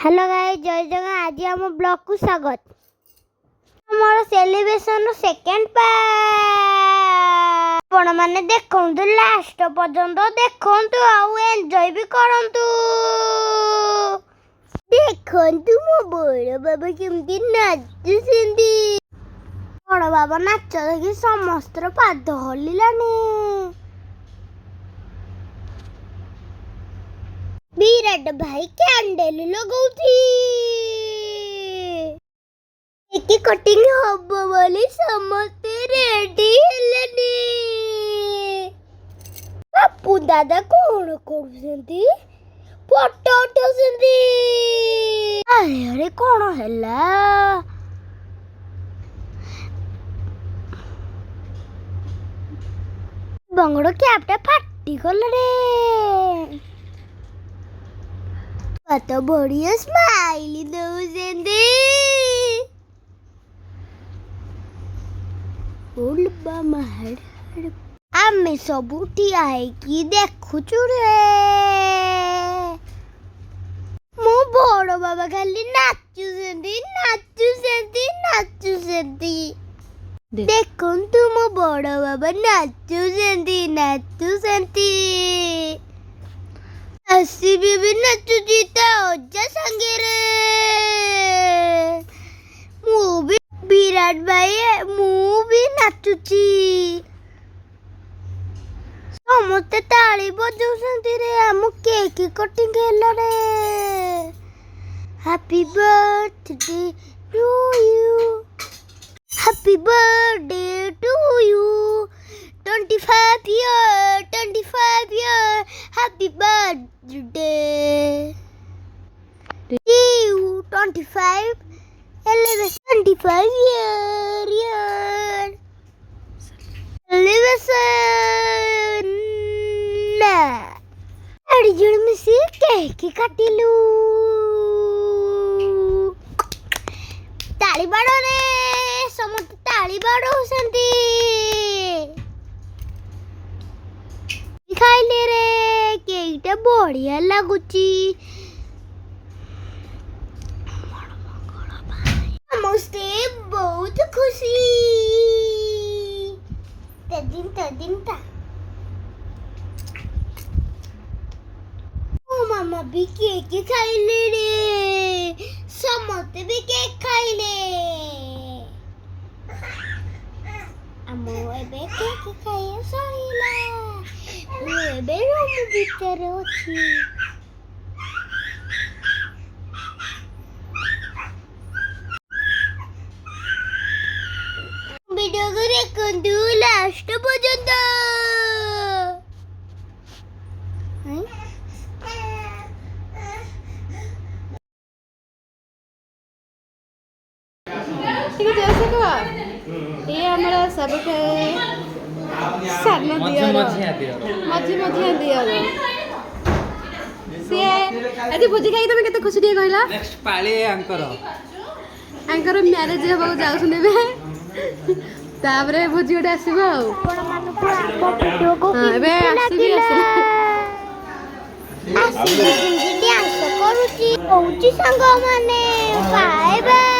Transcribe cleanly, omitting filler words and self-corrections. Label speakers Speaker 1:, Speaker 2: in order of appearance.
Speaker 1: Hello guys, जय जगह। आज हम ब्लॉग को स्वागत। हमारा सेलिब्रेशन सेकंड पार्ट आपण माने देखंतु लास्ट पर्यंत देखंतु आउ एन्जॉय भी करंतु। देखंतु मो बड़ बाबा केमती नाचुसेंती। बड़ बाबा नाच देखि समस्त पाद हलिलानी। विराट भाई कैंडल लगौथी। केक कटिंग हबो बोली समस्ते रेडी हेलेनी। बापू दादा कोण करूसेंती? फोटो उठाउसेंती। अरे अरे कोण हैला? बंगड़ो कैपटा फाटी गला रे। तो बढ़िया स्माइली दउसेंती। ओलबा महड़ आमे सबु ठिया कि देखुचु रे। मो बड़ बाबा खाली नाचुसेंती नाचुसेंती नाचुसेंती। देखंतु मो बड़ बाबा नाचुसेंती नाचुसेंती। अस्सी भी नाचुची ता अज्जा संगे रे। मु भी विराट भाई मु भी नाचुची। समस्ते ताली बजाउछंती रे। हम केक कटिंग हैला रे। Happy birthday to you. Happy birthday to you. 25 year happy birthday to you. 25 25 year celebration ना अड़ी जुड़ में से केक काटिलु। ताली बाड़ो रे। समस्त ताली बाड़ो होसंती। खाइले रे केकटा बढ़िया लागुची। समस्ते बहुत खुशी। तदिन था ओ मामा भी केक खाइले रे। समस्ते भी केक खाइले। अमो एबे केक खाइए सरीला। एबे रूम भीतर अछि। वीडियो को देखंतु लास्ट पर्यंत।
Speaker 2: ठीक है जैसे का ये हमारा सबके सारना दिया मझी दिया से एति भोजी खाई तमे केते खुशी दिए कहला।
Speaker 3: नेक्स्ट पाले अंकर
Speaker 2: मैरिज हेबा जाउ सुने बे। तापरे भोजी गोटे आसीबो आ एबे आसीबी
Speaker 1: डांस करूची कहूची संग माने बाय बाय।